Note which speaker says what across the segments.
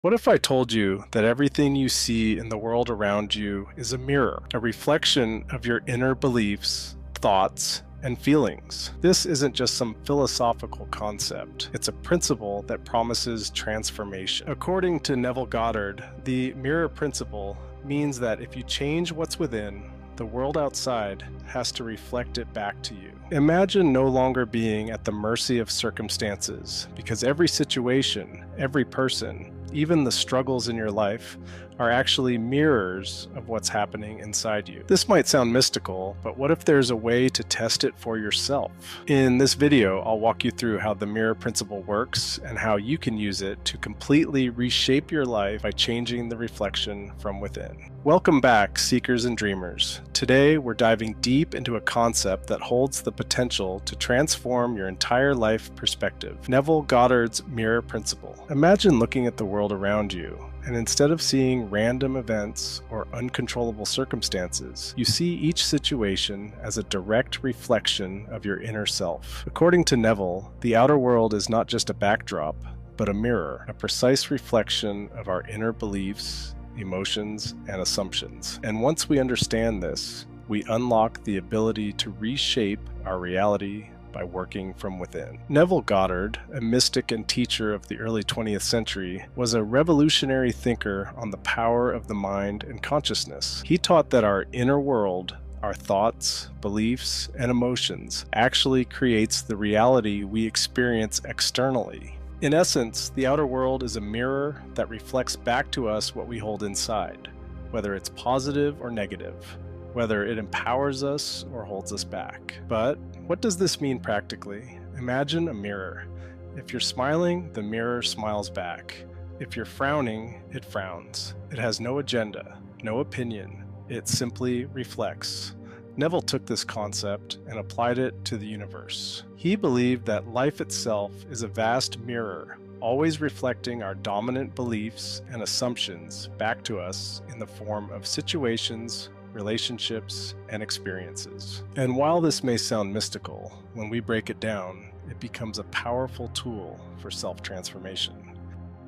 Speaker 1: What if I told you that everything you see in the world around you is a mirror, a reflection of your inner beliefs, thoughts, and feelings? This isn't just some philosophical concept. It's a principle that promises transformation. According to Neville Goddard, the mirror principle means that if you change what's within, the world outside has to reflect it back to you. Imagine no longer being at the mercy of circumstances, because every situation, every person, even the struggles in your life, are actually mirrors of what's happening inside you. This might sound mystical, but what if there's a way to test it for yourself? In this video, I'll walk you through how the mirror principle works and how you can use it to completely reshape your life by changing the reflection from within. Welcome back, seekers and dreamers. Today, we're diving deep into a concept that holds the potential to transform your entire life perspective: Neville Goddard's Mirror Principle. Imagine looking at the world around you, and instead of seeing random events or uncontrollable circumstances, you see each situation as a direct reflection of your inner self. According to Neville, the outer world is not just a backdrop, but a mirror, a precise reflection of our inner beliefs, emotions, and assumptions. And once we understand this, we unlock the ability to reshape our reality by working from within. Neville Goddard, a mystic and teacher of the early 20th century, was a revolutionary thinker on the power of the mind and consciousness. He taught that our inner world, our thoughts, beliefs, and emotions, actually creates the reality we experience externally. In essence, the outer world is a mirror that reflects back to us what we hold inside, whether it's positive or negative, whether it empowers us or holds us back. But what does this mean practically? Imagine a mirror. If you're smiling, the mirror smiles back. If you're frowning, it frowns. It has no agenda, no opinion. It simply reflects. Neville took this concept and applied it to the universe. He believed that life itself is a vast mirror, always reflecting our dominant beliefs and assumptions back to us in the form of situations, relationships, and experiences. And while this may sound mystical, when we break it down, it becomes a powerful tool for self-transformation.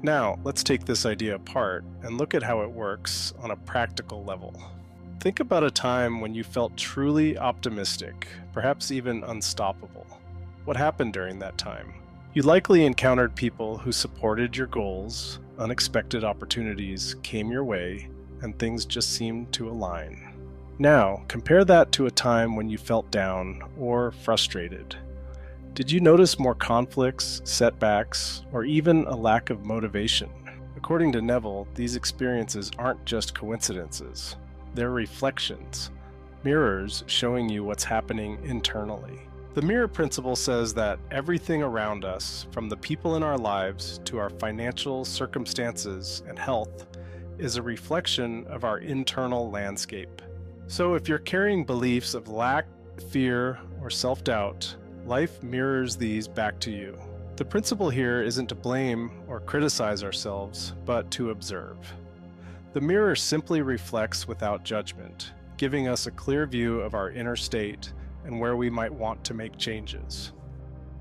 Speaker 1: Now, let's take this idea apart and look at how it works on a practical level. Think about a time when you felt truly optimistic, perhaps even unstoppable. What happened during that time? You likely encountered people who supported your goals, unexpected opportunities came your way, and things just seemed to align. Now, compare that to a time when you felt down or frustrated. Did you notice more conflicts, setbacks, or even a lack of motivation? According to Neville, these experiences aren't just coincidences. They're reflections, mirrors showing you what's happening internally. The mirror principle says that everything around us, from the people in our lives to our financial circumstances and health, is a reflection of our internal landscape. So if you're carrying beliefs of lack, fear, or self-doubt, life mirrors these back to you. The principle here isn't to blame or criticize ourselves, but to observe. The mirror simply reflects without judgment, giving us a clear view of our inner state and where we might want to make changes.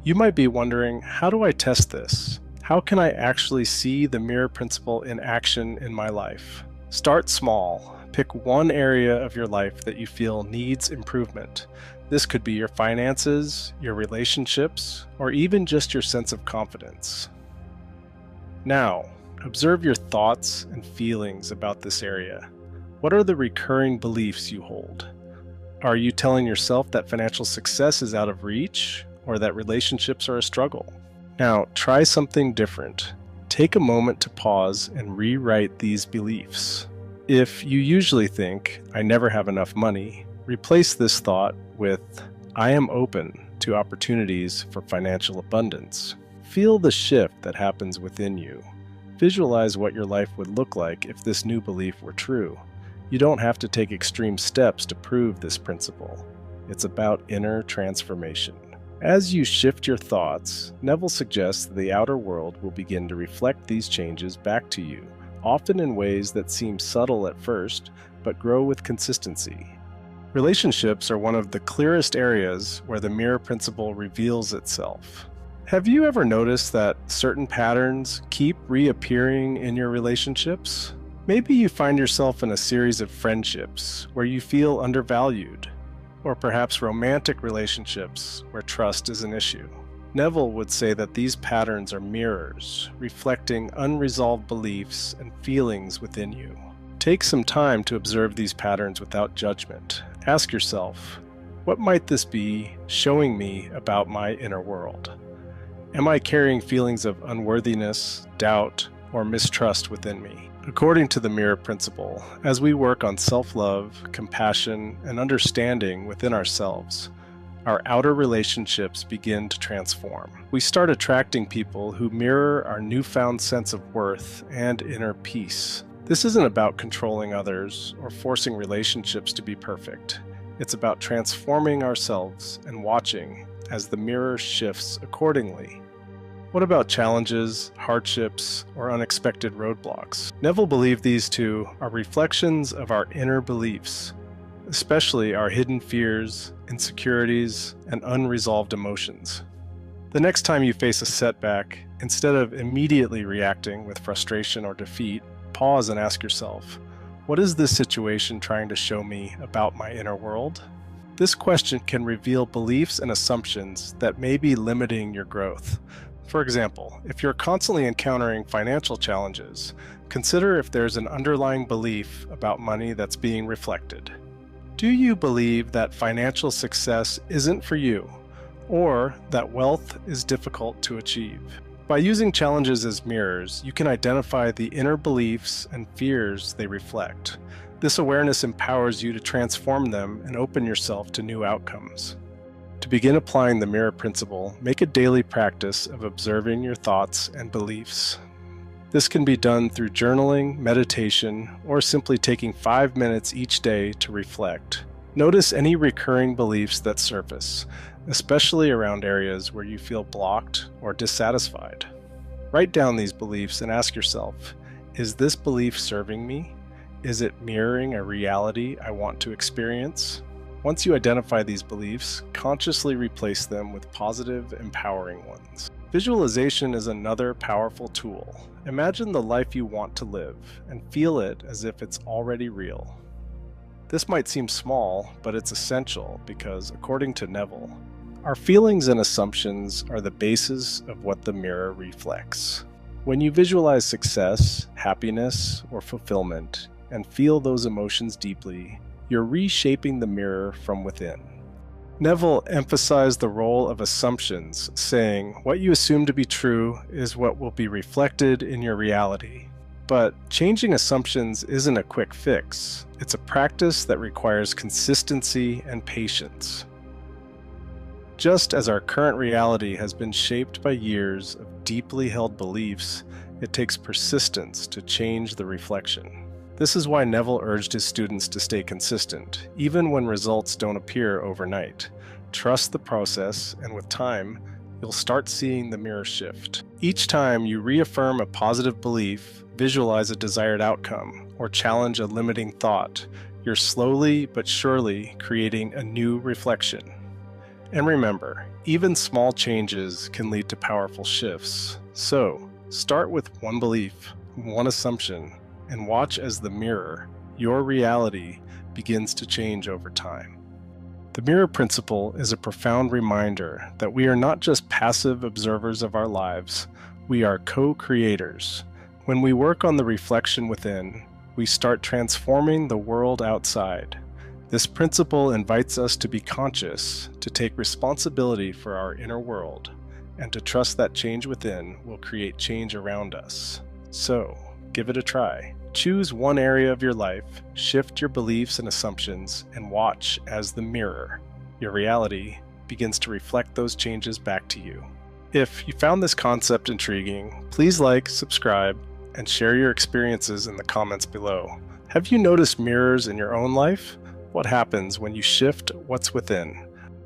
Speaker 1: You might be wondering, how do I test this? How can I actually see the mirror principle in action in my life? Start small. Pick one area of your life that you feel needs improvement. This could be your finances, your relationships, or even just your sense of confidence. Now, observe your thoughts and feelings about this area. What are the recurring beliefs you hold? Are you telling yourself that financial success is out of reach, or that relationships are a struggle? Now, try something different. Take a moment to pause and rewrite these beliefs. If you usually think, "I never have enough money," replace this thought with, "I am open to opportunities for financial abundance." Feel the shift that happens within you. Visualize what your life would look like if this new belief were true. You don't have to take extreme steps to prove this principle. It's about inner transformation. As you shift your thoughts, Neville suggests that the outer world will begin to reflect these changes back to you, often in ways that seem subtle at first, but grow with consistency. Relationships are one of the clearest areas where the mirror principle reveals itself. Have you ever noticed that certain patterns keep reappearing in your relationships? Maybe you find yourself in a series of friendships where you feel undervalued, or perhaps romantic relationships where trust is an issue. Neville would say that these patterns are mirrors, reflecting unresolved beliefs and feelings within you. Take some time to observe these patterns without judgment. Ask yourself, what might this be showing me about my inner world? Am I carrying feelings of unworthiness, doubt, or mistrust within me? According to the Mirror Principle, as we work on self-love, compassion, and understanding within ourselves, our outer relationships begin to transform. We start attracting people who mirror our newfound sense of worth and inner peace. This isn't about controlling others or forcing relationships to be perfect. It's about transforming ourselves and watching as the mirror shifts accordingly. What about challenges, hardships, or unexpected roadblocks? Neville believed these two are reflections of our inner beliefs, especially our hidden fears, insecurities, and unresolved emotions. The next time you face a setback, instead of immediately reacting with frustration or defeat, pause and ask yourself, what is this situation trying to show me about my inner world? This question can reveal beliefs and assumptions that may be limiting your growth. For example, if you're constantly encountering financial challenges, consider if there's an underlying belief about money that's being reflected. Do you believe that financial success isn't for you, or that wealth is difficult to achieve? By using challenges as mirrors, you can identify the inner beliefs and fears they reflect. This awareness empowers you to transform them and open yourself to new outcomes. To begin applying the Mirror Principle, make a daily practice of observing your thoughts and beliefs. This can be done through journaling, meditation, or simply taking 5 minutes each day to reflect. Notice any recurring beliefs that surface, especially around areas where you feel blocked or dissatisfied. Write down these beliefs and ask yourself, is this belief serving me? Is it mirroring a reality I want to experience? Once you identify these beliefs, consciously replace them with positive, empowering ones. Visualization is another powerful tool. Imagine the life you want to live and feel it as if it's already real. This might seem small, but it's essential because, according to Neville, our feelings and assumptions are the basis of what the mirror reflects. When you visualize success, happiness, or fulfillment, and feel those emotions deeply, you're reshaping the mirror from within. Neville emphasized the role of assumptions, saying, what you assume to be true is what will be reflected in your reality. But changing assumptions isn't a quick fix. It's a practice that requires consistency and patience. Just as our current reality has been shaped by years of deeply held beliefs, it takes persistence to change the reflection. This is why Neville urged his students to stay consistent, even when results don't appear overnight. Trust the process, and with time, you'll start seeing the mirror shift. Each time you reaffirm a positive belief, visualize a desired outcome, or challenge a limiting thought, you're slowly but surely creating a new reflection. And remember, even small changes can lead to powerful shifts. So, start with one belief, one assumption, and watch as the mirror, your reality, begins to change over time. The Mirror Principle is a profound reminder that we are not just passive observers of our lives, we are co-creators. When we work on the reflection within, we start transforming the world outside. This principle invites us to be conscious, to take responsibility for our inner world, and to trust that change within will create change around us. So, give it a try. Choose one area of your life, shift your beliefs and assumptions, and watch as the mirror, your reality, begins to reflect those changes back to you. If you found this concept intriguing, please like, subscribe, and share your experiences in the comments below. Have you noticed mirrors in your own life? What happens when you shift what's within?